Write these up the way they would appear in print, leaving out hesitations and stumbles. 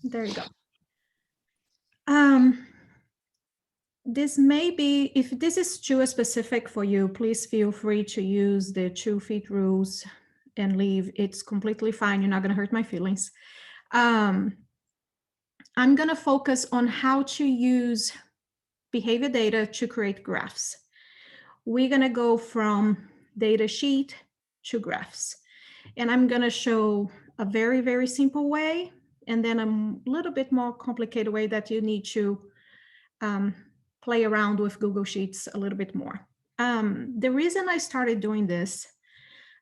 There you go. This may be, if this is too specific for you, please feel free to use the 2 feet rules and leave. It's completely fine. You're not going to hurt my feelings. I'm going to focus on how to use behavior data to create graphs. We're going to go from data sheet to graphs. And I'm going to show a very, very simple way, and then a little bit more complicated way that you need to play around with Google Sheets a little bit more. The reason I started doing this,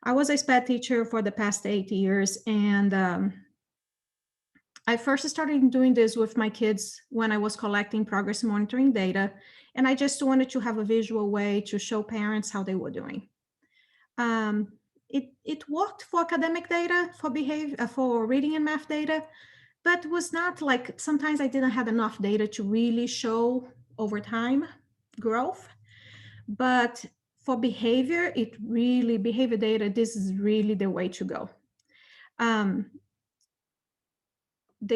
I was a SPED teacher for the past 8 years, and I first started doing this with my kids when I was collecting progress monitoring data, and I just wanted to have a visual way to show parents how they were doing. It worked for academic data, for behavior, for reading and math data, but was not like, sometimes I didn't have enough data to really show over time growth. But for behavior, behavior data, this is really the way to go. The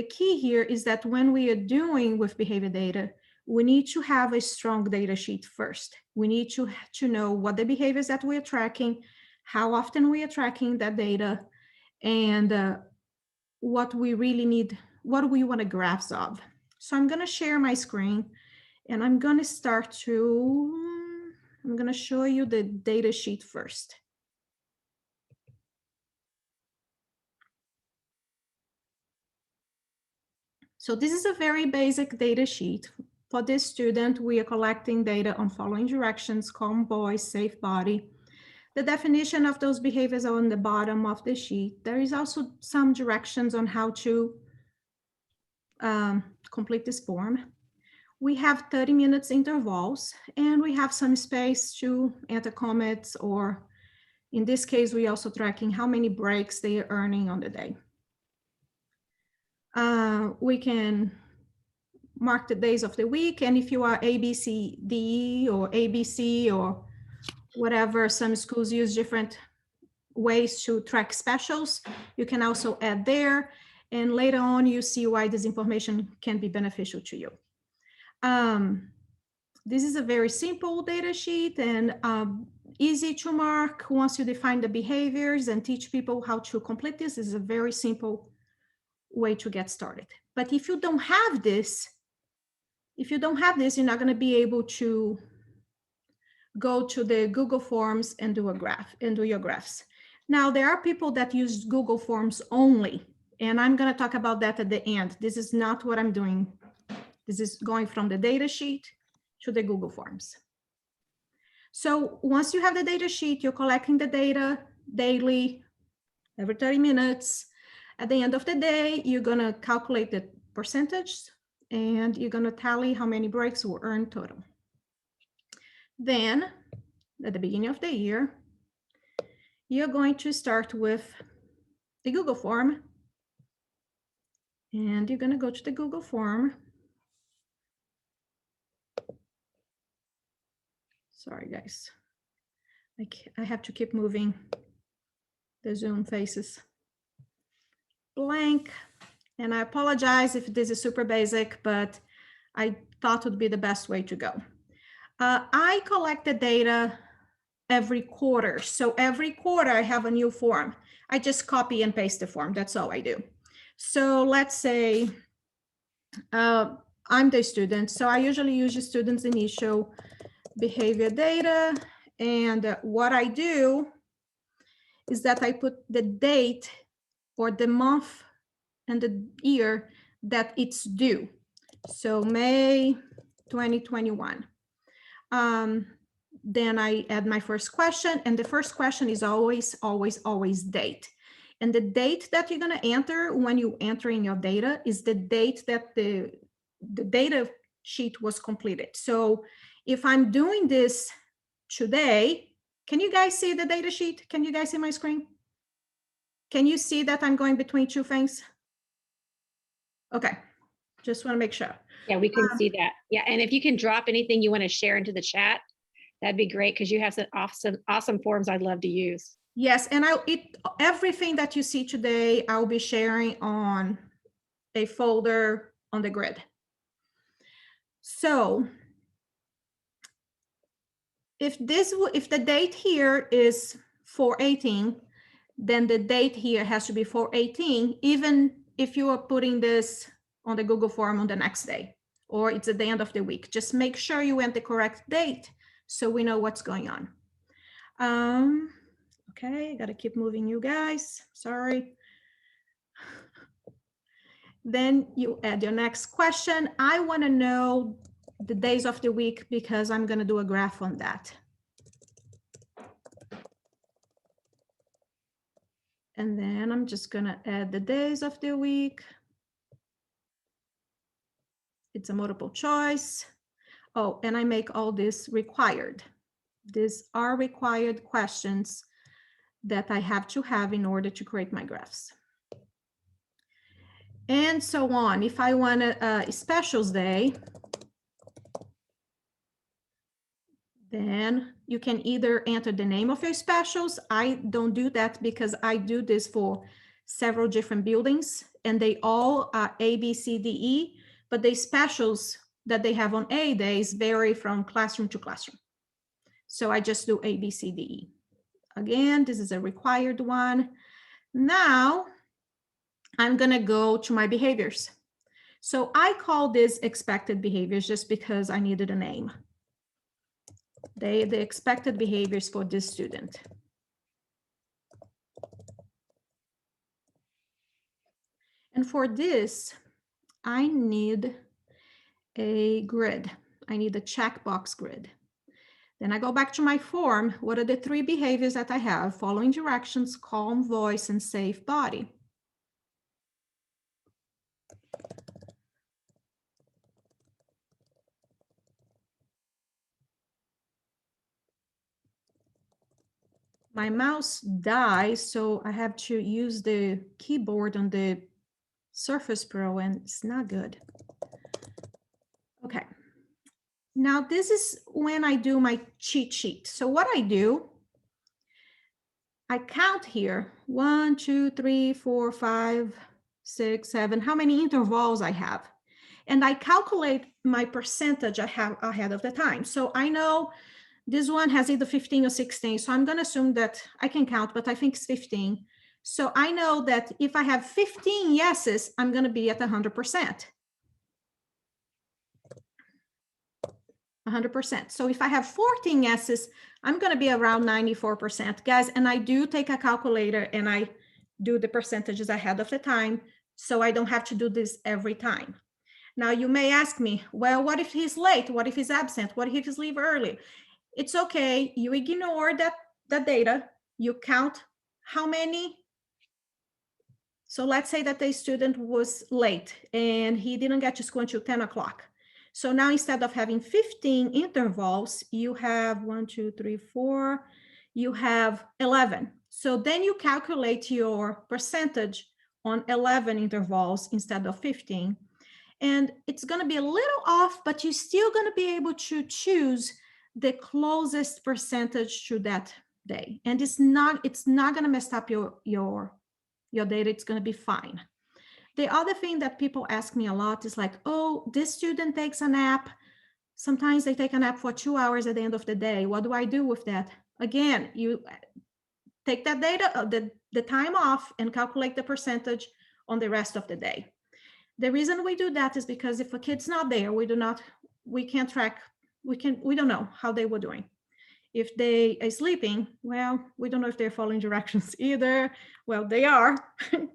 key here is that when we are doing with behavior data, we need to have a strong data sheet first. We need to know what the behaviors that we are tracking, how often we are tracking that data, and what we really need, what we want graphs of. So I'm going to share my screen, and I'm going to I'm going to show you the data sheet first. So this is a very basic data sheet. For this student, we are collecting data on following directions: calm voice, safe body. The definition of those behaviors are on the bottom of the sheet. There is also some directions on how to complete this form. We have 30 minutes intervals, and we have some space to enter comments, or in this case, we also tracking how many breaks they are earning on the day. We can mark the days of the week, and if you are ABCD or ABC or whatever, some schools use different ways to track specials. You can also add there, and later on you see why this information can be beneficial to you. This is a very simple data sheet and easy to mark. Once you define the behaviors and teach people how to complete this, is a very simple way to get started. But if you don't have this, you're not going to be able to go to the Google Forms and do a graph and do your graphs. Now, there are people that use Google Forms only, and I'm going to talk about that at the end. This is not what I'm doing. This is going from the data sheet to the Google Forms. So once you have the data sheet, you're collecting the data daily, every 30 minutes. At the end of the day, you're going to calculate the percentage, and you're going to tally how many breaks were earned total. Then, at the beginning of the year, you're going to start with the Google form, and you're going to go to the Google form. Sorry, guys. I have to keep moving the Zoom faces. Blank. And I apologize if this is super basic, but I thought it would be the best way to go. I collect the data every quarter. So every quarter I have a new form. I just copy and paste the form. That's all I do. So let's say I'm the student. So I usually use the student's initial behavior data. And what I do is that I put the date or the month and the year that it's due. So May 2021. Then I add my first question, and the first question is always date. And the date that you're going to enter when you enter in your data is the date that the data sheet was completed. So if I'm doing this today, can you guys see the data sheet? Can you guys see my screen? Can you see that I'm going between two things? Okay, just want to make sure. Yeah, we can see that. Yeah, and if you can drop anything you want to share into the chat, that'd be great, because you have some awesome forms I'd love to use. Yes, and everything that you see today, I'll be sharing on a folder on the grid. So if the date here is 4/18, then the date here has to be 4/18, even if you are putting this on the Google form on the next day, or it's at the end of the week. Just make sure you enter the correct date so we know what's going on. Okay, gotta keep moving you guys, sorry. Then you add your next question. I wanna know the days of the week because I'm gonna do a graph on that. And then I'm just gonna add the days of the week. It's a multiple choice. Oh, and I make all this required. These are required questions that I have to have in order to create my graphs. And so on. If I want a specials day, then you can either enter the name of your specials. I don't do that because I do this for several different buildings and they all are A, B, C, D, E, but the specials that they have on A days vary from classroom to classroom. So I just do A, B, C, D, E. Again, this is a required one. Now I'm gonna go to my behaviors. So I call this expected behaviors just because I needed a name. The expected behaviors for this student. And for this, I need a grid. I need a checkbox grid. Then I go back to my form. What are the 3 behaviors that I have? Following directions, calm voice, and safe body. My mouse dies, so I have to use the keyboard on the Surface Pro, and it's not good. Okay. Now this is when I do my cheat sheet. So what I do, I count here, 1, 2, 3, 4, 5, 6, 7, how many intervals I have. And I calculate my percentage I have ahead of the time. So I know this one has either 15 or 16. So I'm going to assume that I can count, but I think it's 15. So I know that if I have 15 yeses, I'm going to be at 100%. 100%. So if I have 14 yeses, I'm going to be around 94%, guys. And I do take a calculator and I do the percentages ahead of the time. So I don't have to do this every time. Now you may ask me, well, what if he's late? What if he's absent? What if he's leave early? It's okay. You ignore that data. You count how many. So let's say that the student was late and he didn't get to school until 10 o'clock. So now instead of having 15 intervals, you have 1, 2, 3, 4, you have 11. So then you calculate your percentage on 11 intervals instead of 15. And it's going to be a little off, but you're still going to be able to choose the closest percentage to that day. And it's not going to mess up your data. It's going to be fine. The other thing that people ask me a lot is like, oh, this student takes a nap. Sometimes they take a nap for 2 hours at the end of the day. What do I do with that? Again, you take that data, the time off, and calculate the percentage on the rest of the day. The reason we do that is because if a kid's not there, we can't track, we don't know how they were doing. If they are sleeping, well, we don't know if they're following directions either. Well, they are,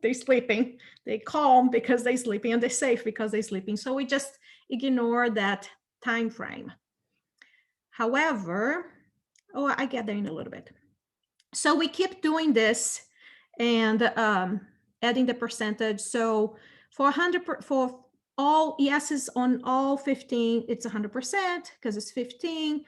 they're sleeping, they calm because they're sleeping, and they're safe because they're sleeping. So we just ignore that time frame. However, oh, I get there in a little bit. So we keep doing this and adding the percentage. So for all yeses on all 15, it's 100% because it's 15.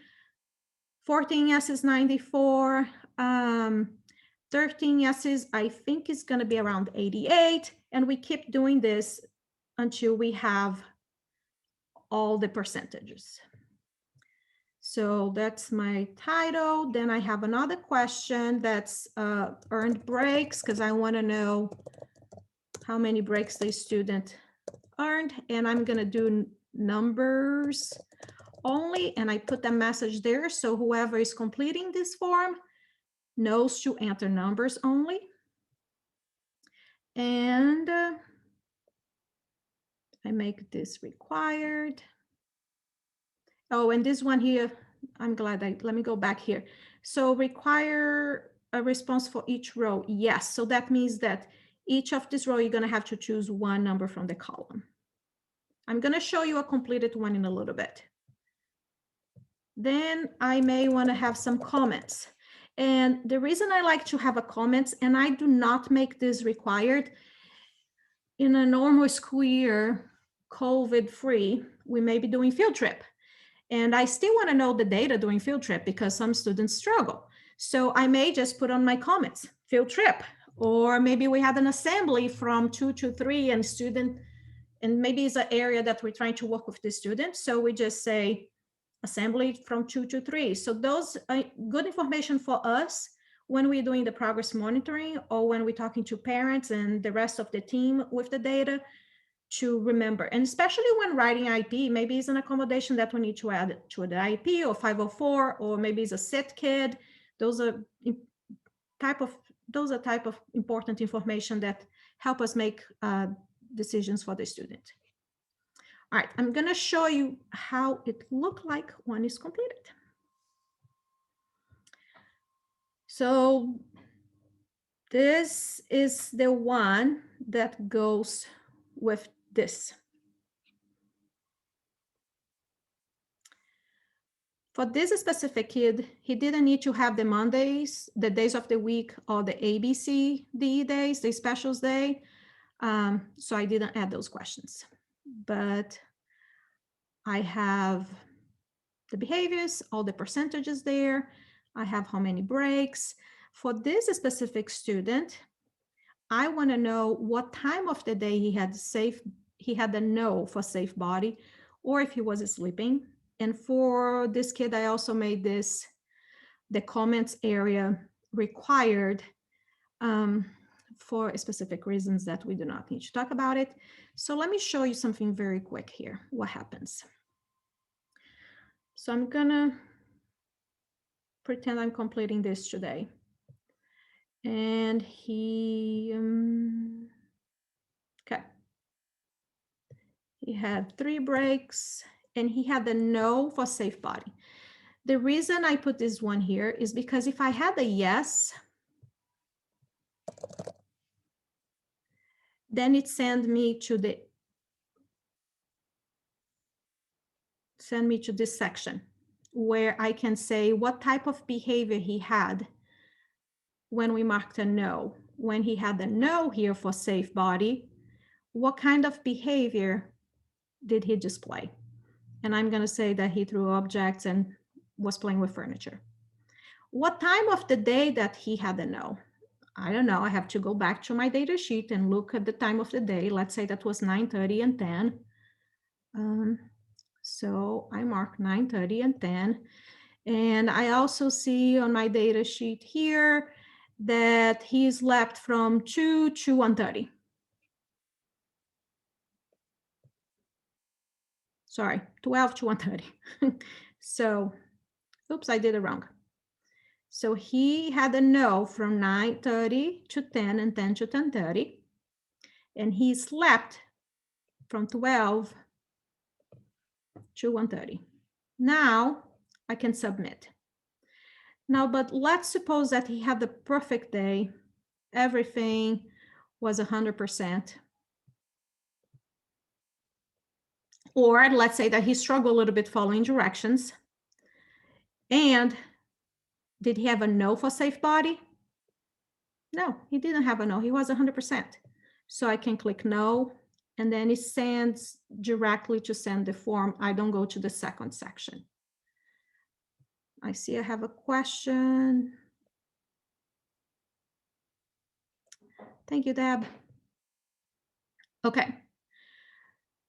14 yeses, 94. 13 yeses, I think is going to be around 88. And we keep doing this until we have all the percentages. So that's my title. Then I have another question that's earned breaks, because I want to know how many breaks the student earned, and I'm gonna do numbers only, and I put the message there so whoever is completing this form knows to enter numbers only. And I make this required. Oh, and this one here, I'm glad let me go back here. So require a response for each row. Yes, so that means that each of this row, you're gonna have to choose one number from the column. I'm gonna show you a completed one in a little bit. Then I may wanna have some comments. And the reason I like to have a comments, and I do not make this required, in a normal school year, COVID-free, we may be doing field trip. And I still want to know the data during field trip because some students struggle. So I may just put on my comments, field trip, or maybe we had an assembly from 2 to 3 and student, and maybe it's an area that we're trying to work with the students. So we just say assembly from 2 to 3. So those are good information for us when we're doing the progress monitoring or when we're talking to parents and the rest of the team with the data to remember. And especially when writing IP, maybe it's an accommodation that we need to add to the IP or 504, or maybe it's a sit kid. Those are type of important information that help us make decisions for the student. All right, I'm gonna show you how it looked like when it's completed. So this is the one that goes with this. For this specific kid, he didn't need to have the Mondays, the days of the week, or the ABCD days, the specials day. So I didn't add those questions. But I have the behaviors, all the percentages there. I have how many breaks. For this specific student, I want to know what time of the day he had the no for safe body, or if he was sleeping. And for this kid, I also made the comments area required for specific reasons that we do not need to talk about it. So let me show you something very quick here, what happens. So I'm gonna pretend I'm completing this today. And he, okay. He had 3 breaks and he had the no for safe body. The reason I put this one here is because if I had a yes, then it send me to this section where I can say what type of behavior he had when we marked a no. When he had the no here for safe body, what kind of behavior did he display? And I'm going to say that he threw objects and was playing with furniture. What time of the day that he had a no? I don't know. I have to go back to my data sheet and look at the time of the day. Let's say that was 9:30 and 10. So I mark 9:30 and 10. And I also see on my data sheet here that he slept from 2 to 1:30. Sorry, 12 to 1:30. So, oops, I did it wrong. So he had a no from 9:30 to 10 and 10 to 10:30. And he slept from 12 to 1:30. Now I can submit. Now, but let's suppose that he had the perfect day. Everything was 100%. Or let's say that he struggled a little bit following directions. And did he have a no for safe body? No, he didn't have a no. He was 100%. So I can click no, and then it sends directly to send the form. I don't go to the second section. I see I have a question. Thank you, Deb. Okay.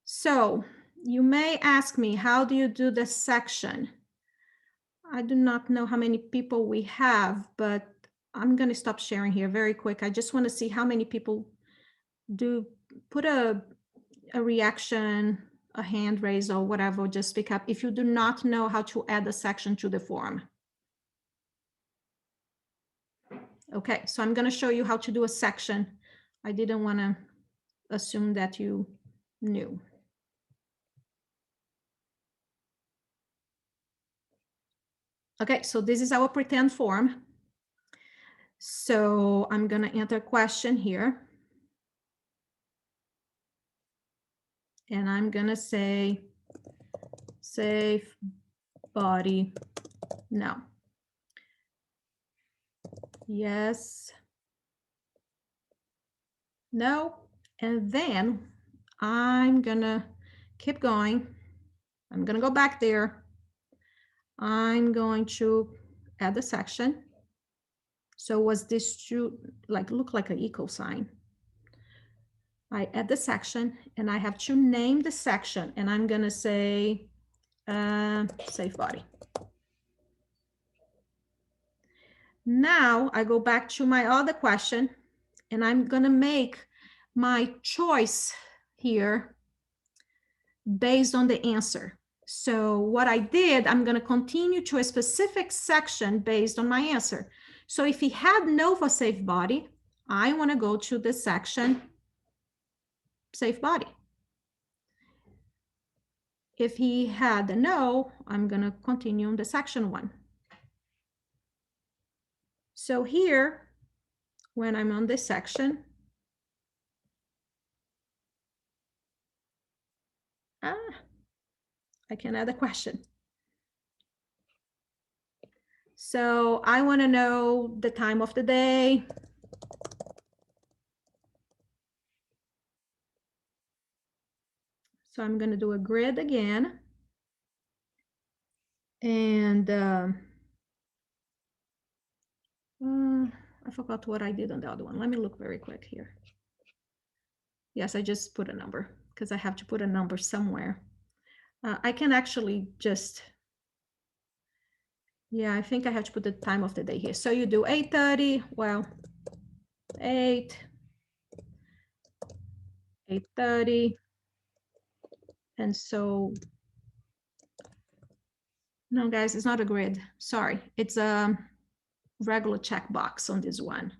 So you may ask me, how do you do this section? I do not know how many people we have, but I'm going to stop sharing here very quick. I just want to see how many people do put a a reaction, a hand raise or whatever, just speak up if you do not know how to add a section to the form. Okay, so I'm going to show you how to do a section. I didn't want to assume that you knew. Okay, so this is our pretend form. So I'm going to enter a question here. And I'm going to say, safe body, no. Yes, no. And then I'm going to keep going. I'm going to go back there. I'm going to add a section. So was this to look like an equal sign? I add the section and I have to name the section, and I'm going to say safe body. Now I go back to my other question and I'm going to make my choice here based on the answer. So what I did, I'm going to continue to a specific section based on my answer. So if he had no for safe body, I want to go to the section safe body. If he had a no, I'm going to continue on the section 1. So here, when I'm on this section, I can add a question. So I want to know the time of the day. So I'm going to do a grid again. And I forgot what I did on the other one. Let me look very quick here. Yes, I just put a number because I have to put a number somewhere. I can actually just, yeah, I think I have to put the time of the day here. So you do 8:30, well, 8:30. And so, no, guys, it's not a grid. Sorry, it's a regular checkbox on this one.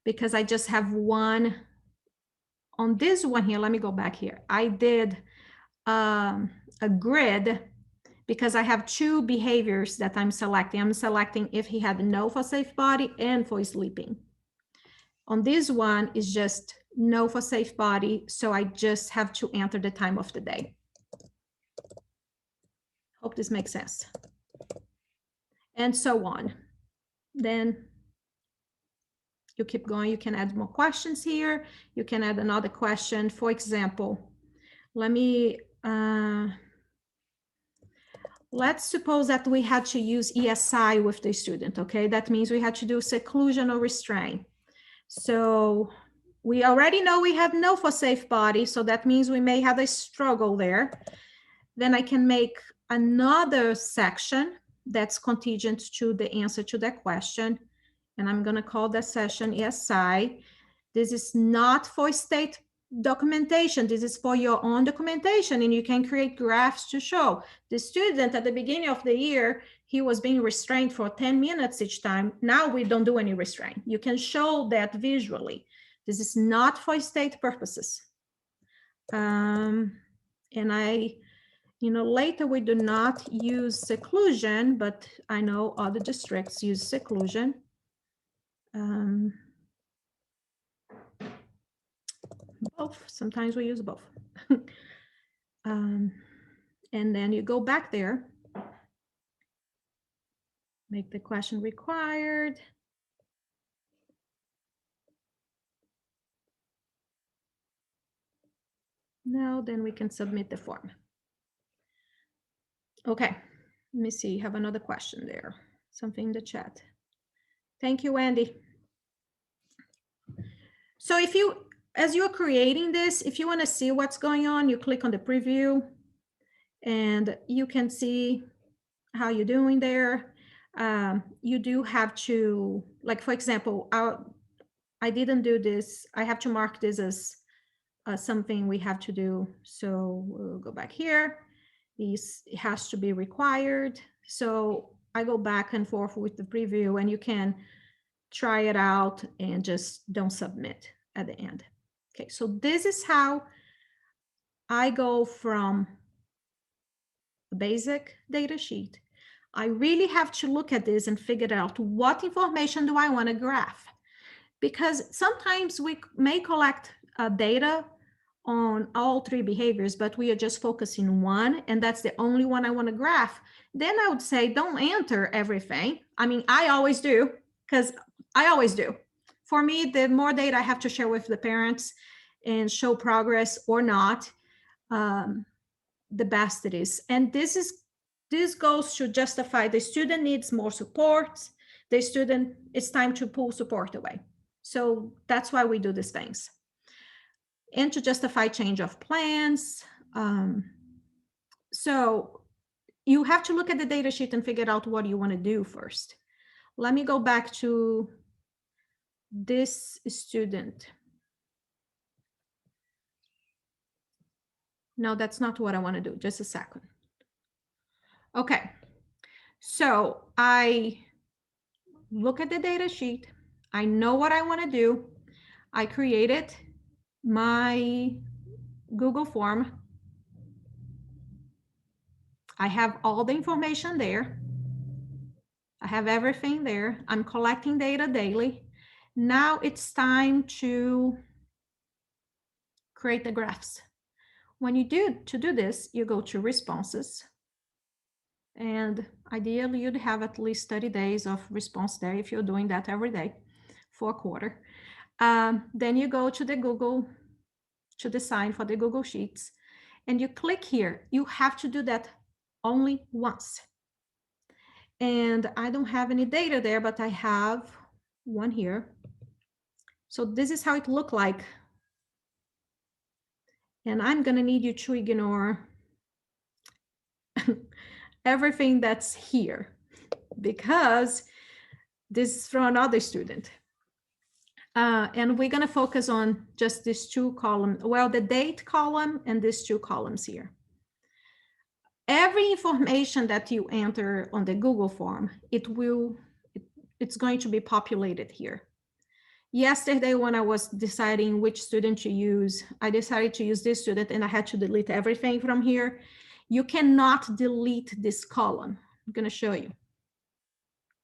Because I just have one on this one here. Let me go back here. I did a grid because I have 2 behaviors that I'm selecting. I'm selecting if he had no for safe body and for sleeping. On this one is just no for safe body, so I just have to enter the time of the day. Hope this makes sense. And so on. Then you keep going. You can add more questions here. You can add another question. For example, let me let's suppose that we had to use ESI with the student, okay? That means we had to do seclusion or restraint. So we already know we had no for safe body, so that means we may have a struggle there. Then I can make another section that's contingent to the answer to that question. And I'm gonna call that session ESI. This is not for state documentation. This is for your own documentation, and you can create graphs to show. The student at the beginning of the year, he was being restrained for 10 minutes each time. Now we don't do any restraint. You can show that visually. This is not for state purposes. And later we do not use seclusion, but I know other districts use seclusion. Both. Sometimes we use both. And then you go back there, make the question required. No, then we can submit the form. Okay, let me see, you have another question there, something in the chat. Thank you, Andy. So if you, as you're creating this, if you want to see what's going on, you click on the preview and you can see how you're doing there. You do have to, like, for example, I didn't do this. I have to mark this as something we have to do. So we'll go back here. It has to be required. So I go back and forth with the preview, and you can try it out and just don't submit at the end. Okay, so this is how I go from a basic data sheet. I really have to look at this and figure out what information do I want to graph. Because sometimes we may collect data on all three behaviors, but we are just focusing one, and that's the only one I want to graph. Then I would say, don't enter everything. I mean, I always do, because I always do. For me, the more data I have to share with the parents and show progress or not, the best it is. And this goes to justify the student needs more support. The student, it's time to pull support away. So that's why we do these things. And to justify change of plans. So you have to look at the data sheet and figure out what you want to do first. Let me go back to this student. No, that's not what I want to do. Just a second. Okay. So I look at the data sheet. I know what I want to do. I created my Google form. I have all the information there. I have everything there. I'm collecting data daily. Now it's time to create the graphs. When you do this, you go to responses. And ideally, you'd have at least 30 days of response there if you're doing that every day for a quarter. Then you go to the Google, to the sign for the Google Sheets, and you click here. You have to do that only once. And I don't have any data there, but I have one here. So this is how it looked like. And I'm gonna need you to ignore everything that's here, because this is from another student. And we're gonna focus on just these two columns, well, the date column and these two columns here. Every information that you enter on the Google form, it's going to be populated here. Yesterday, when I was deciding which student to use, I decided to use this student, and I had to delete everything from here. You cannot delete this column. I'm gonna show you.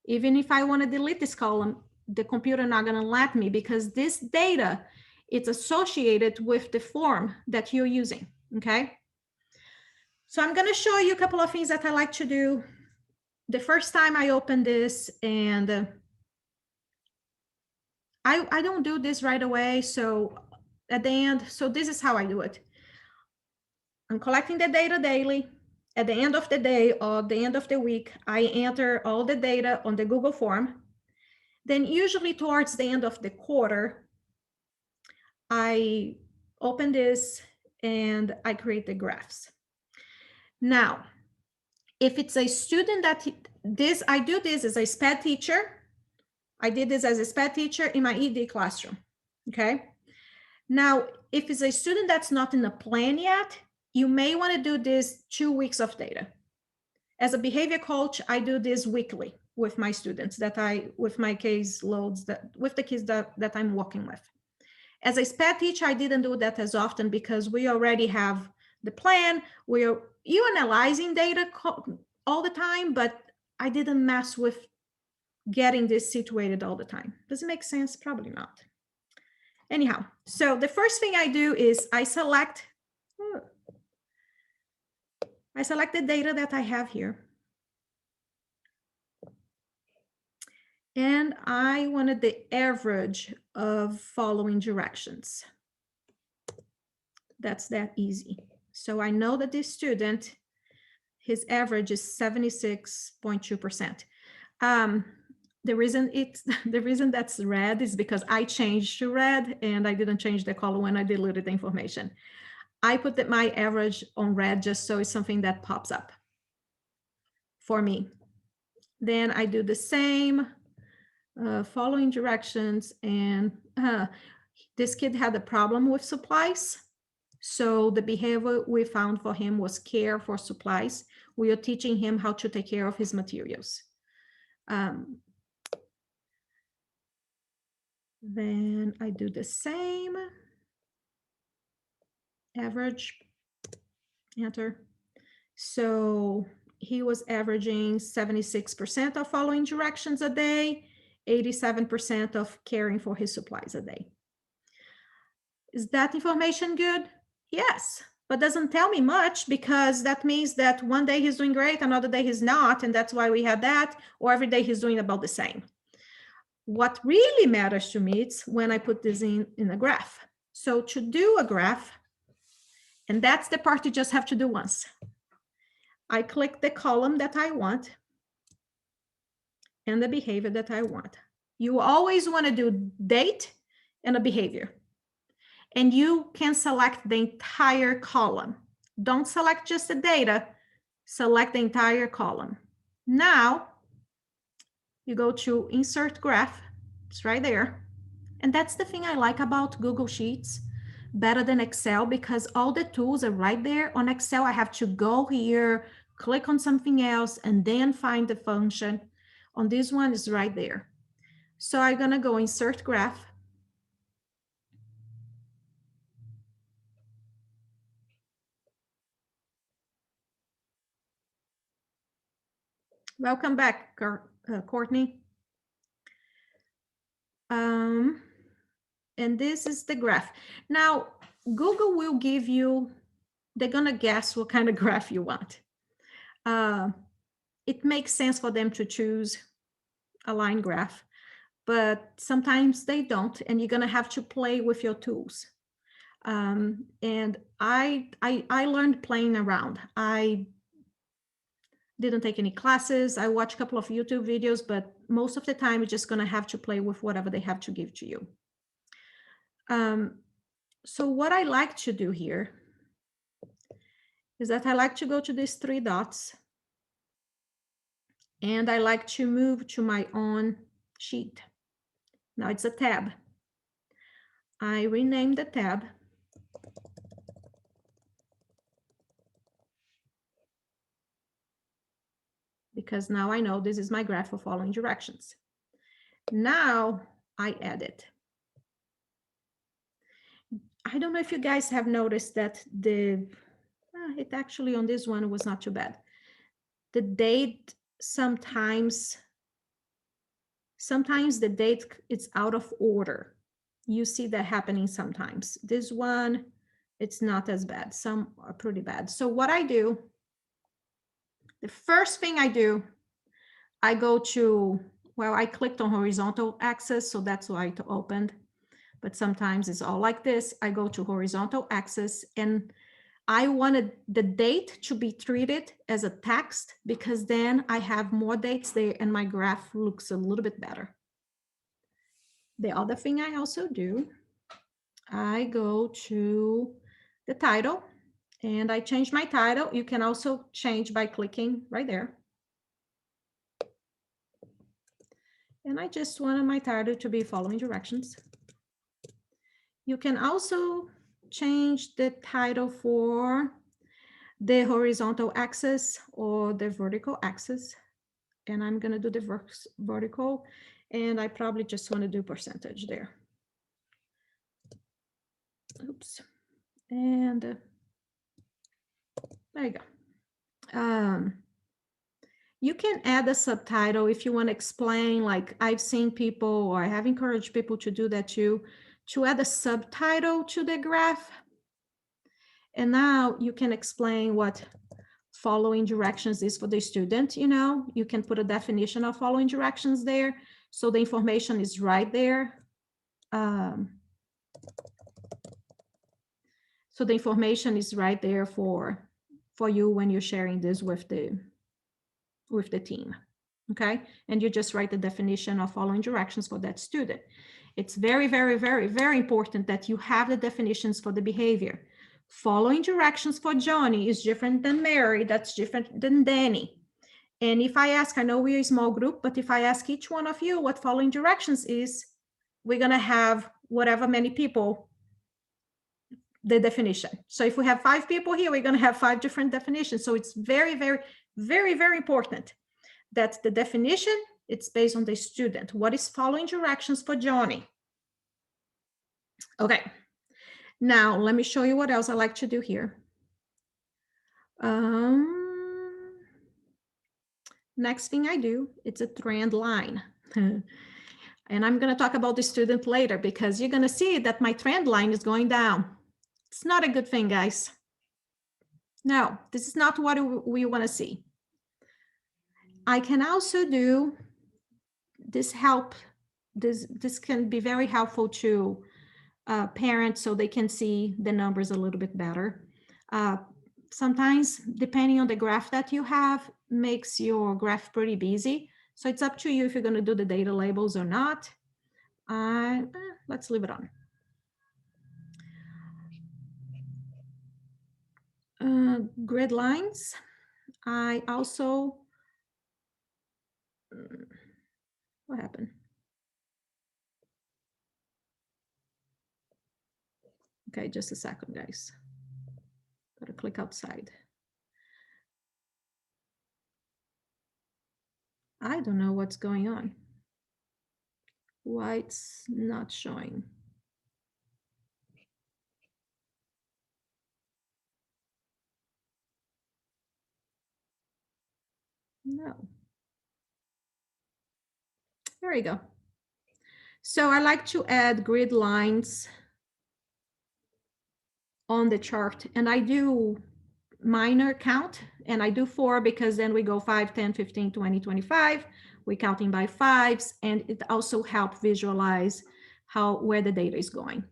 Even if I want to delete this column, the computer not gonna let me, because this data, it's associated with the form that you're using, okay? So I'm gonna show you a couple of things that I like to do. The first time I opened this, and I don't do this right away. So at the end, so this is how I do it. I'm collecting the data daily. At the end of the day or the end of the week, I enter all the data on the Google form. Then usually towards the end of the quarter, I open this and I create the graphs. Now, if it's a student that I do this as a SPED teacher. I did this as a SPED teacher in my ED classroom, okay? Now, if it's a student that's not in a plan yet, you may want to do this 2 weeks of data. As a behavior coach, I do this weekly with my students with my case loads, with the kids that I'm working with. As a SPED teacher, I didn't do that as often because we already have the plan. You analyzing data all the time, but I didn't mess with getting this situated all the time. Does it make sense? Probably not. Anyhow, so the first thing I do is I select the data that I have here. And I wanted the average of following directions. That's that easy. So I know that this student, his average is 76.2%. The reason that's red is because I changed to red and I didn't change the color when I deleted the information. I put my average on red just so it's something that pops up for me. Then I do the same, following directions, and this kid had a problem with supplies. So the behavior we found for him was care for supplies. We are teaching him how to take care of his materials. Then I do the same. Average, enter. So he was averaging 76% of following directions a day, 87% of caring for his supplies a day. Is that information good? Yes, but doesn't tell me much, because that means that one day he's doing great, another day he's not, and that's why we had that, or every day he's doing about the same. What really matters to me is when I put this in a graph. So to do a graph, and that's the part you just have to do once. I click the column that I want and the behavior that I want. You always want to do date and a behavior. And you can select the entire column. Don't select just the data, select the entire column. Now, you go to Insert Graph, it's right there. And that's the thing I like about Google Sheets, better than Excel, because all the tools are right there. On Excel, I have to go here, click on something else, and then find the function. On this one, it's right there. So I'm gonna go Insert Graph. Welcome back, Courtney. And this is the graph. Now, Google will give you, they're gonna guess what kind of graph you want. It makes sense for them to choose a line graph, but sometimes they don't, and you're gonna have to play with your tools. And I learned playing around. I didn't take any classes. I watched a couple of YouTube videos, but most of the time you're just gonna have to play with whatever they have to give to you. So what I like to do here is that I like to go to these three dots, and I like to move to my own sheet. Now it's a tab. I rename the tab. Because now I know this is my graph for following directions. Now I edit. I don't know if you guys have noticed that it actually on this one was not too bad. The date sometimes the date it's out of order. You see that happening sometimes. This one, it's not as bad. Some are pretty bad. So what I do, the first thing I do, I go to, well, I clicked on horizontal axis, so that's why it opened. But sometimes it's all like this. I go to horizontal axis, and I wanted the date to be treated as a text, because then I have more dates there and my graph looks a little bit better. The other thing I also do, I go to the title and I change my title. You can also change by clicking right there. And I just wanted my title to be following directions. You can also change the title for the horizontal axis or the vertical axis. And I'm gonna do the vertical, and I probably just wanna do percentage there. Oops. And there you go. You can add a subtitle if you want to explain, like I've seen people, or I have encouraged people to do that too, to add a subtitle to the graph. And now you can explain what following directions is for the student. You can put a definition of following directions there, so the information is right there. So the information is right there for you when you're sharing this with the team, okay? And you just write the definition of following directions for that student. It's very, very, very, very important that you have the definitions for the behavior. Following directions for Johnny is different than Mary, that's different than Danny. And if I ask, I know we're a small group, but if I ask each one of you what following directions is, we're gonna have whatever many people the definition. So if we have 5 people here, we're going to have 5 different definitions. So it's very, very, very, very important that the definition, it's based on the student. What is following directions for Johnny? Okay. Now, let me show you what else I like to do here. Next thing I do, it's a trend line. And I'm going to talk about the student later because you're going to see that my trend line is going down. It's not a good thing, guys. No, this is not what we want to see. I can also do this help. This can be very helpful to parents so they can see the numbers a little bit better. Sometimes, depending on the graph that you have, makes your graph pretty busy. So it's up to you if you're going to do the data labels or not. Let's leave it on. Grid lines. I also, what happened? Okay, just a second, guys. Gotta click outside. I don't know what's going on. Why it's not showing. No. There you go. So I like to add grid lines on the chart, and I do minor count, and I do 4 because then we go 5, 10, 15, 20, 25. We're counting by 5s, and it also helps visualize where the data is going.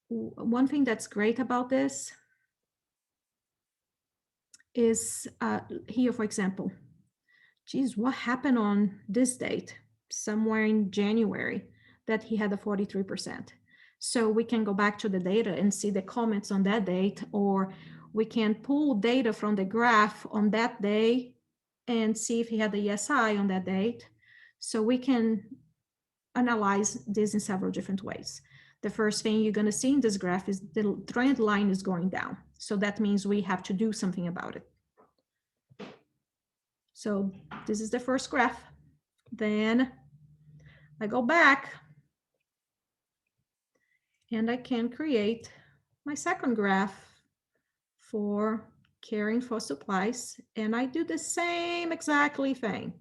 One thing that's great about this is here, for example, geez, what happened on this date? Somewhere in January that he had a 43%. So we can go back to the data and see the comments on that date, or we can pull data from the graph on that day and see if he had the ESI on that date. So we can analyze this in several different ways. The first thing you're going to see in this graph is the trend line is going down. So that means we have to do something about it. So this is the first graph. Then I go back and I can create my second graph for caring for supplies. And I do the same exactly thing.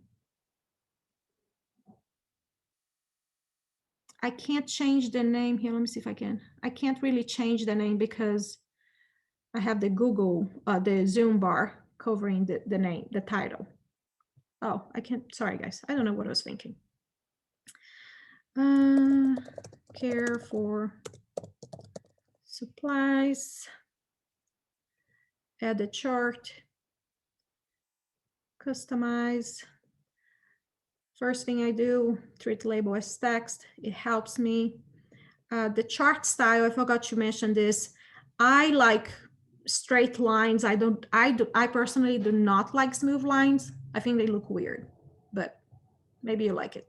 I can't change the name here. Let me see if I can. I can't really change the name because I have the Google, the Zoom bar covering the name, the title. Oh, I can't, sorry guys. I don't know what I was thinking. Care for supplies, add a chart, customize. First thing I do, treat label as text. It helps me. The chart style, I forgot to mention this. I like straight lines. I personally do not like smooth lines. I think they look weird, but maybe you like it.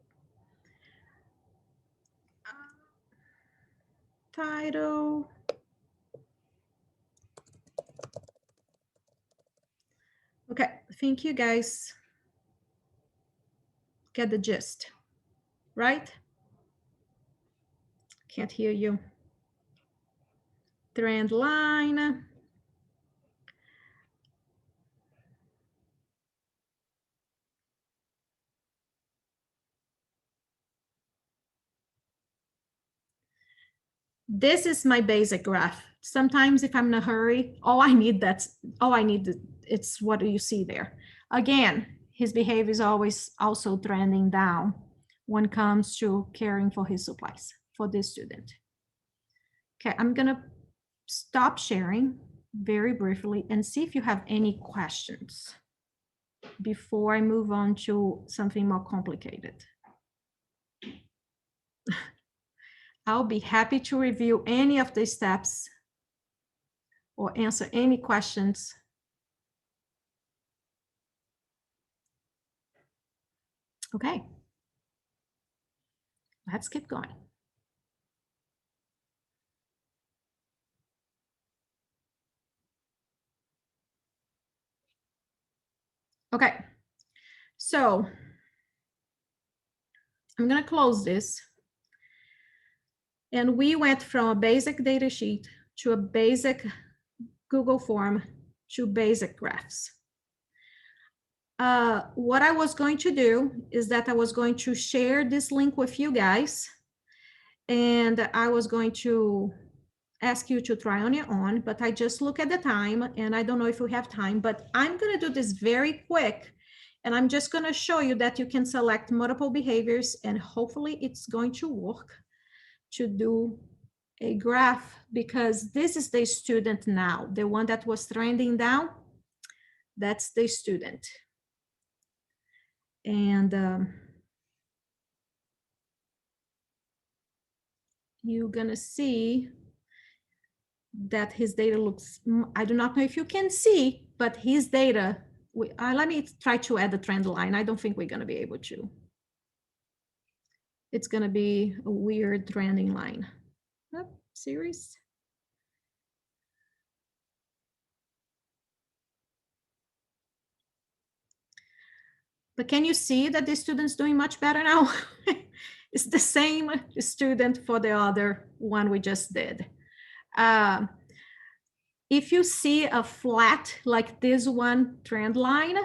Title. Okay, I think you guys get the gist, right? Can't hear you. Trend line. This is my basic graph. Sometimes if I'm in a hurry, it's what you see there. Again, his behavior is always also trending down when it comes to caring for his supplies for this student. Okay, I'm gonna stop sharing very briefly and see if you have any questions before I move on to something more complicated. I'll be happy to review any of the steps or answer any questions. Okay, let's keep going. Okay, so I'm going to close this. And we went from a basic data sheet to a basic Google form to basic graphs. What I was going to do is that I was going to share this link with you guys, and I was going to ask you to try on your own, but I just look at the time, and I don't know if we have time, but I'm going to do this very quick, and I'm just going to show you that you can select multiple behaviors, and hopefully it's going to work to do a graph, because this is the student now, the one that was trending down, that's the student. And you're gonna see that his data looks, I do not know if you can see, but his data, let me try to add the trend line. I don't think we're gonna be able to. It's gonna be a weird trending line. Oh, series. But can you see that the student's doing much better now? It's the same student for the other one we just did. If you see a flat like this one trend line,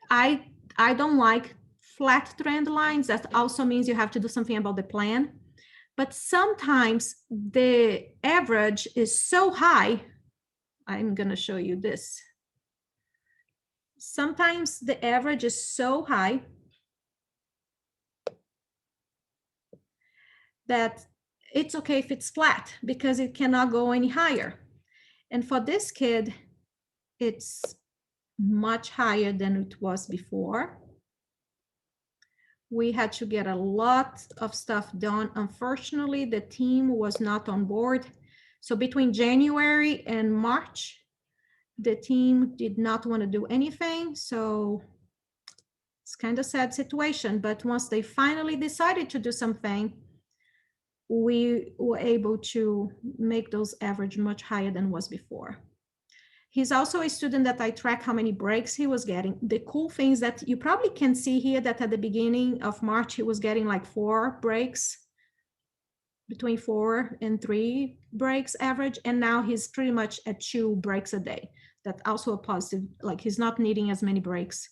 I don't like flat trend lines. That also means you have to do something about the plan. But sometimes the average is so high. I'm going to show you this. Sometimes the average is so high that it's okay if it's flat because it cannot go any higher. And for this kid, it's much higher than it was before. We had to get a lot of stuff done. Unfortunately, the team was not on board. So between January and March, the team did not want to do anything. So it's kind of sad situation. But once they finally decided to do something, we were able to make those average much higher than was before. He's also a student that I track how many breaks he was getting. The cool thing is that you probably can see here that at the beginning of March, he was getting like 4 breaks, between 4 and 3 breaks average. And now he's pretty much at 2 breaks a day. That's also a positive, like he's not needing as many breaks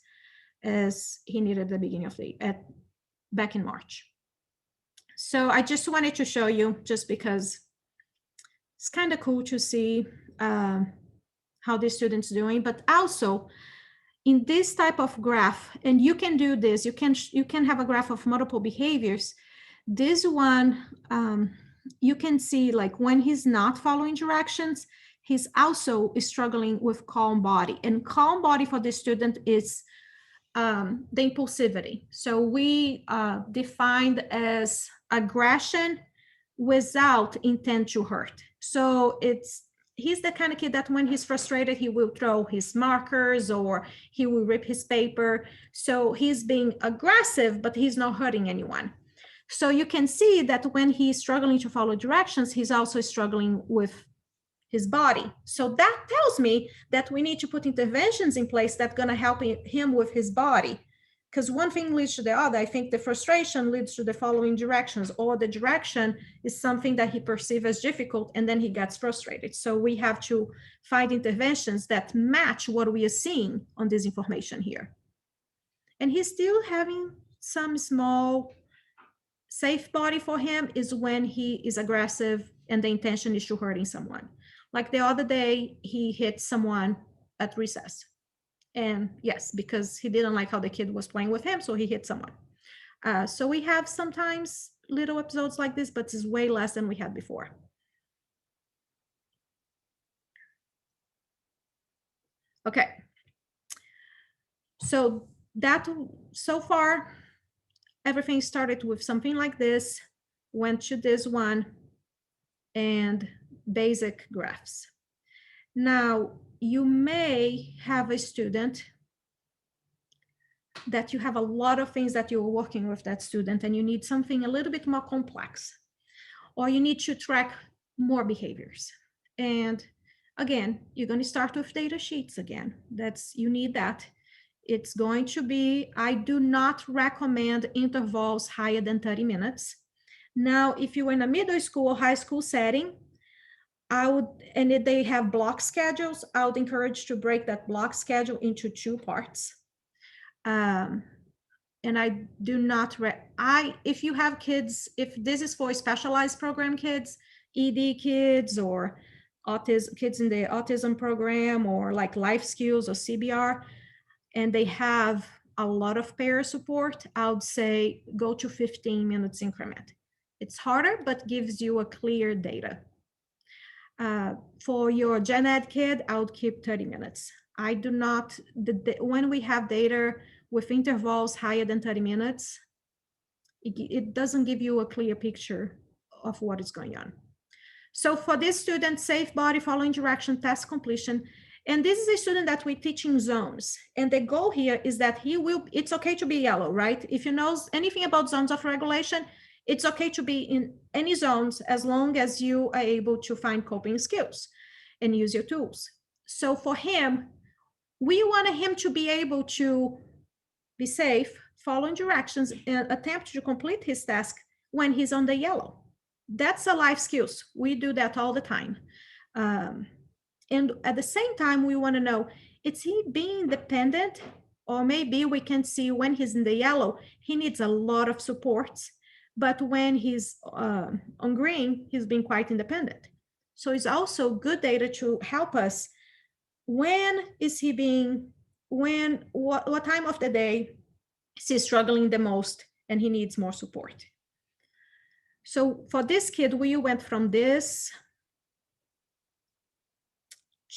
as he needed at the beginning of back in March. So I just wanted to show you, just because it's kind of cool to see how the student's doing, but also in this type of graph, and you can do this, you can have a graph of multiple behaviors. This one, you can see like when he's not following directions, he's also struggling with calm body. And calm body for the student is the impulsivity. So we defined as aggression without intent to hurt. So he's the kind of kid that when he's frustrated, he will throw his markers or he will rip his paper. So he's being aggressive, but he's not hurting anyone. So you can see that when he's struggling to follow directions, he's also struggling with his body. So that tells me that we need to put interventions in place that's going to help him with his body. Because one thing leads to the other. I think the frustration leads to the following directions, or the direction is something that he perceives as difficult, and then he gets frustrated. So we have to find interventions that match what we are seeing on this information here. And he's still having some small safe body for him is when he is aggressive and the intention is to hurting someone. Like the other day, he hit someone at recess. And yes, because he didn't like how the kid was playing with him, so he hit someone. So we have sometimes little episodes like this, but it's way less than we had before. Okay. So so far, everything started with something like this, went to this one, and basic graphs. Now, you may have a student that you have a lot of things that you're working with that student, and you need something a little bit more complex, or you need to track more behaviors. And Again, you're going to start with data sheets again. You need that. It's going to be, I do not recommend intervals higher than 30 minutes. Now, if you're in a middle school or high school setting, and if they have block schedules, I would encourage to break that block schedule into 2 parts. And I do not, if you have kids, if this is for specialized program kids, ED kids or kids in the autism program or like life skills or CBR, and they have a lot of pair support, I would say go to 15 minutes increment. It's harder, but gives you a clear data. For your gen ed kid, I would keep 30 minutes. I do not, when we have data with intervals higher than 30 minutes, it doesn't give you a clear picture of what is going on. So for this student, safe body, following direction, task completion, and this is a student that we teach in zones. And the goal here is that it's okay to be yellow, right? If you know anything about zones of regulation, it's okay to be in any zones as long as you are able to find coping skills and use your tools. So for him, we want him to be able to be safe, following directions, and attempt to complete his task when he's on the yellow. That's a life skills. We do that all the time. And at the same time, we want to know, is he being independent? Or maybe we can see when he's in the yellow, he needs a lot of support. But when he's on green, he's being quite independent. So it's also good data to help us. When is he being, what time of the day is he struggling the most and he needs more support? So for this kid, we went from this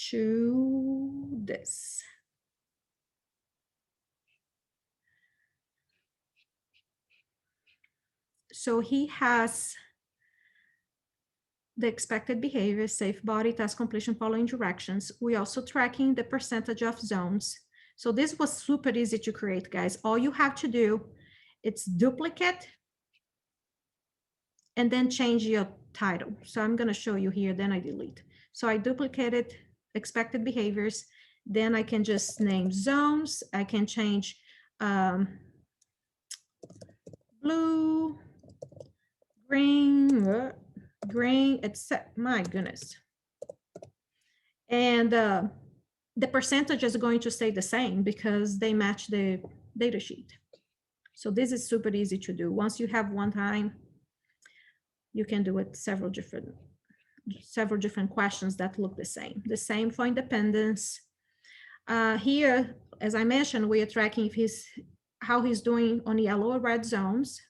to this. So he has the expected behavior, safe body, task completion, following directions. We also tracking the percentage of zones. So this was super easy to create, guys. All you have to do, it's duplicate and then change your title. So I'm gonna show you here, then I delete. So I duplicated expected behaviors, then I can just name zones. I can change blue, green, except, my goodness. And the percentage is going to stay the same because they match the data sheet. So this is super easy to do. Once you have one time, you can do it several different questions that look the same. The same for independence. Here, as I mentioned, we are tracking how he's doing on yellow or red zones.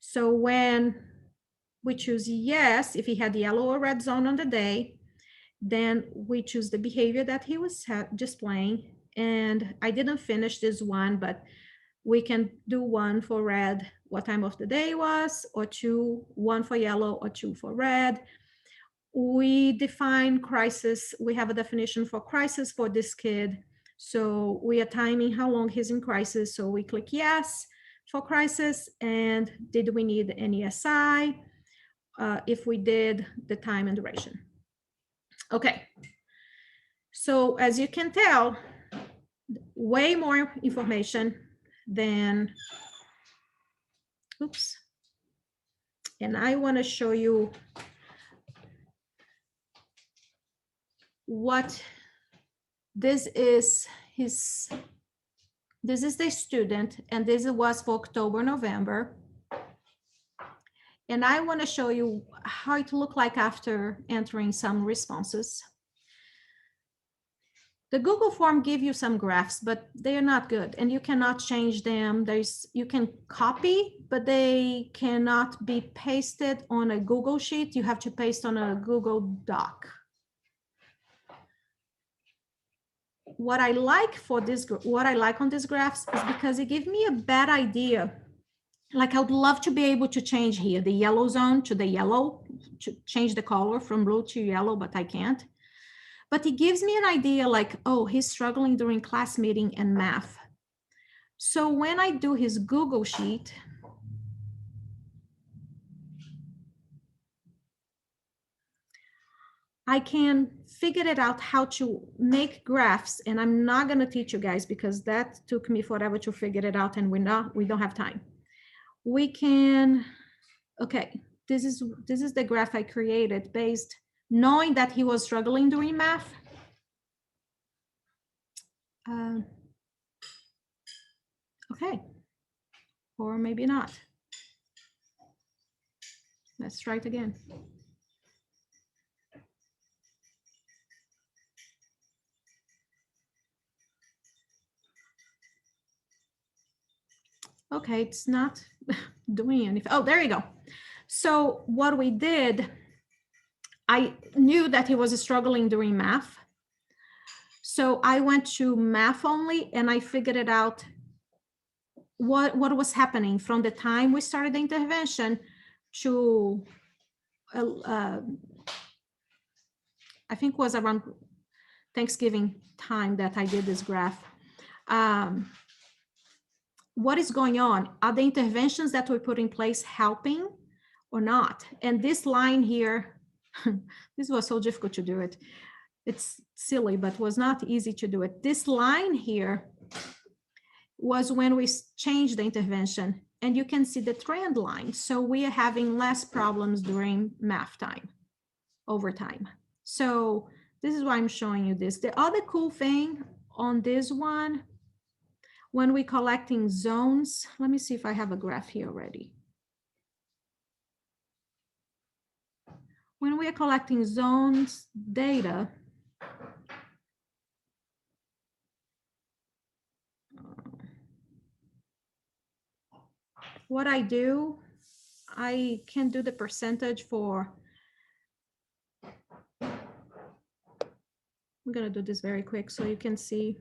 So when we choose yes, if he had the yellow or red zone on the day, then we choose the behavior that he was displaying. And I didn't finish this one, but we can do one for red, what time of the day was, or two, one for yellow or two for red. We define crisis. We have a definition for crisis for this kid. So we are timing how long he's in crisis. So we click yes for crisis. And did we need any SI? If we did, the time and duration. Okay. So as you can tell, way more information than, oops. And I want to show you what this is. This is the student, and this was for October, November. And I want to show you how it looked like after entering some responses. The Google form give you some graphs, but they are not good, and you cannot change them. You can copy, but they cannot be pasted on a Google sheet. You have to paste on a Google Doc. What I like on these graphs is because it gives me a bad idea. Like I would love to be able to change here the yellow zone to the yellow, to change the color from blue to yellow, but I can't. But it gives me an idea like, oh, he's struggling during class meeting and math. So when I do his Google sheet, I can figure it out how to make graphs, and I'm not going to teach you guys because that took me forever to figure it out, and we don't have time. We can, okay, this is the graph I created based knowing that he was struggling doing math. Okay, or maybe not. Let's try it again. Okay, it's not doing anything. Oh, there you go. So what we did, I knew that he was struggling doing math. So I went to math only and I figured it out what was happening from the time we started the intervention to, I think it was around Thanksgiving time that I did this graph. What is going on? Are the interventions that we put in place helping or not? And this line here, this was so difficult to do it. It's silly, but was not easy to do it. This line here was when we changed the intervention, and you can see the trend line. So we are having less problems during math time over time. So this is why I'm showing you this. The other cool thing on this one, when we're collecting zones, let me see if I have a graph here already. When we are collecting zones data, what I do, I can do the percentage for, I'm gonna do this very quick so you can see.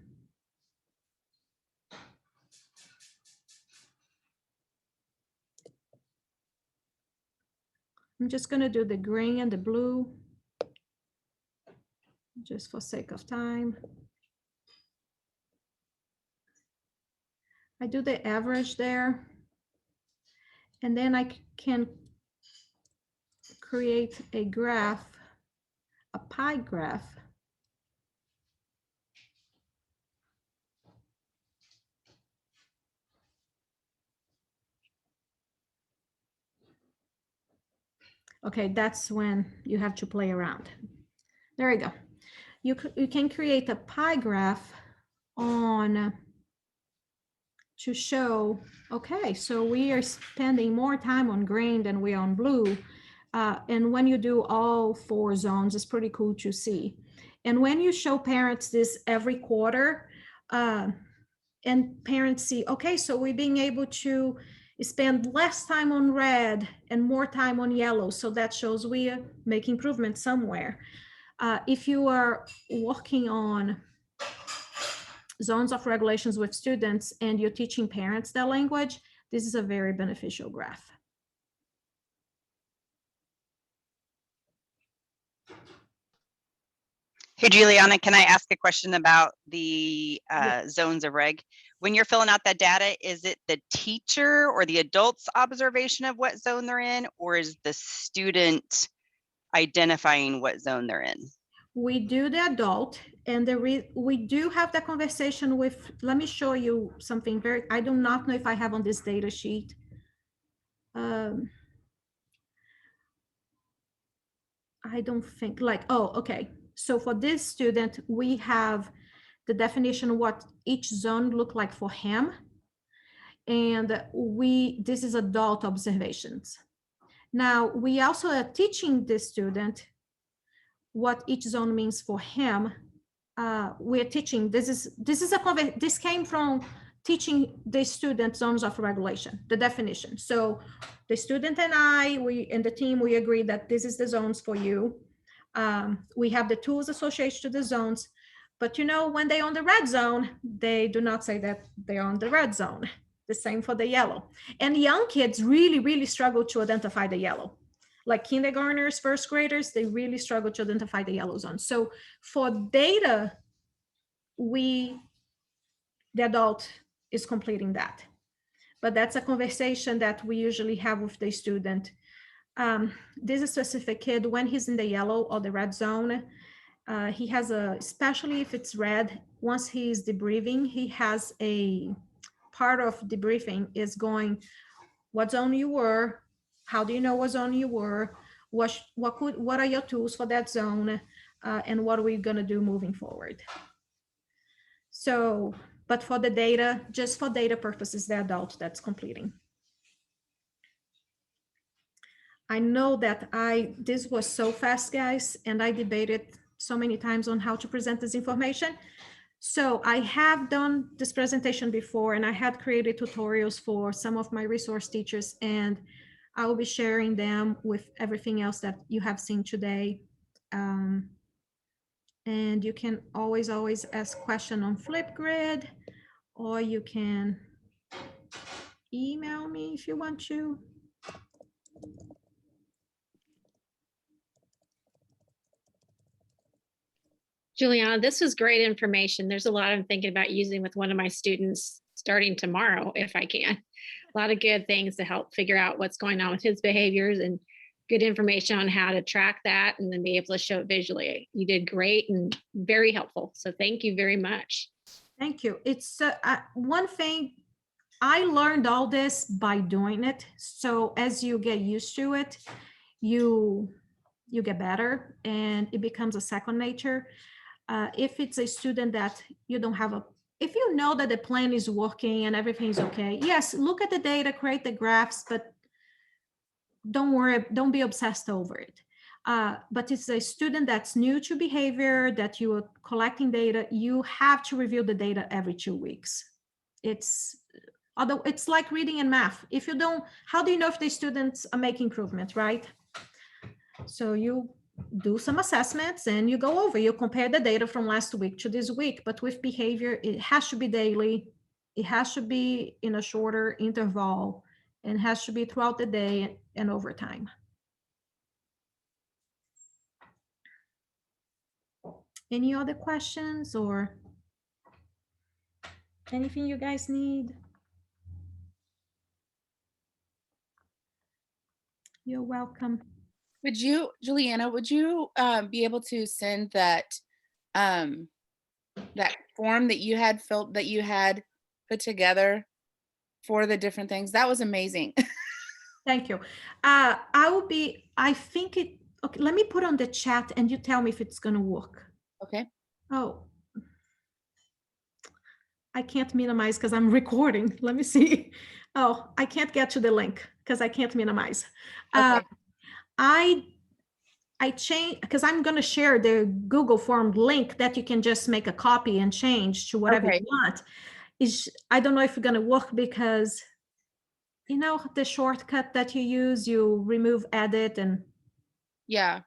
I'm just gonna do the green and the blue, just for sake of time. I do the average there, and then I can create a graph, a pie graph. Okay, that's when you have to play around. There you go. You can create a pie graph on to show, okay, so we are spending more time on green than we are on blue. And when you do all 4 zones, it's pretty cool to see. And when you show parents this every quarter, and parents see, okay, so we're being able to spend less time on red and more time on yellow. So that shows we make improvement somewhere. If you are working on zones of regulations with students and you're teaching parents their language, this is a very beneficial graph. Hey, Juliana, can I ask a question about the zones of reg? When you're filling out that data, is it the teacher or the adult's observation of what zone they're in, or is the student identifying what zone they're in? We do the adult, and we do have that conversation with, let me show you something very, I do not know if I have on this data sheet. I don't think oh, okay. So for this student, we have the definition of what each zone look like for him. And this is adult observations. Now, we also are teaching this student what each zone means for him. We're teaching, this came from teaching the student zones of regulation, the definition. So the student and we and the team, we agree that this is the zones for you. We have the tools associated to the zones, but when they're on the red zone, they do not say that they're on the red zone. The same for the yellow. And young kids really, really struggle to identify the yellow. Like kindergartners, first graders, they really struggle to identify the yellow zone. So for data, the adult is completing that. But that's a conversation that we usually have with the student This specific kid, when he's in the yellow or the red zone, he has especially if it's red, once he's debriefing, he has a part of debriefing is going, what zone you were, how do you know what zone you were, what are your tools for that zone, and what are we gonna do moving forward? So, but for the data, just for data purposes, the adult that's completing. I know that this was so fast, guys, and I debated so many times on how to present this information. So I have done this presentation before, and I had created tutorials for some of my resource teachers, and I will be sharing them with everything else that you have seen today. And you can always ask question on Flipgrid, or you can email me if you want to. Juliana, this was great information. There's a lot I'm thinking about using with one of my students starting tomorrow, if I can. A lot of good things to help figure out what's going on with his behaviors, and good information on how to track that and then be able to show it visually. You did great and very helpful. So thank you very much. Thank you. It's one thing, I learned all this by doing it. So as you get used to it, you get better and it becomes a second nature. If it's a student that you don't have if you know that the plan is working and everything's okay, yes, look at the data, create the graphs, but don't worry, don't be obsessed over it. But it's a student that's new to behavior, that you are collecting data, you have to review the data every 2 weeks. It's like reading and math. If you don't, how do you know if the students are making improvement, right? So you do some assessments and you go over, you compare the data from last week to this week, but with behavior, it has to be daily. It has to be in a shorter interval and has to be throughout the day and over time. Any other questions or anything you guys need? You're welcome. Would you, Juliana, would you be able to send that that form that you had put together for the different things? That was amazing. Thank you. I think it, okay, let me put on the chat and you tell me if it's gonna work. Okay. Oh, I can't minimize because I'm recording. Let me see. Oh, I can't get to the link because I can't minimize. Okay. I change because I'm going to share the Google form link that you can just make a copy and change to whatever Okay. you want. I don't know if it's going to work because, you know, the shortcut that you use, you remove edit and Yeah.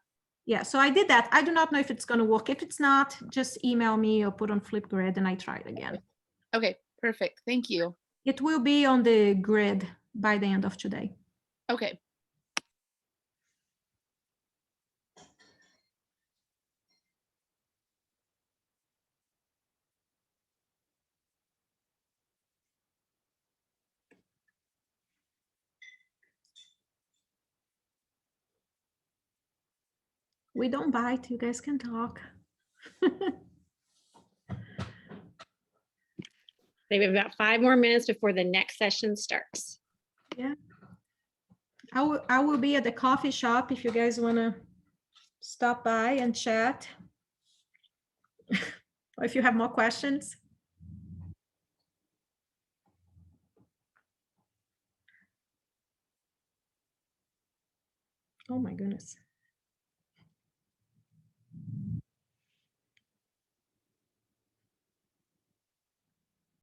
yeah. So I did that. I do not know if it's going to work. If it's not, just email me or put on Flipgrid and I try it again. Okay. Perfect. Thank you. It will be on the grid by the end of today. Okay. We don't bite. You guys can talk. We have about 5 more minutes before the next session starts. Yeah. I will be at the coffee shop if you guys want to stop by and chat. Or if you have more questions. Oh my goodness.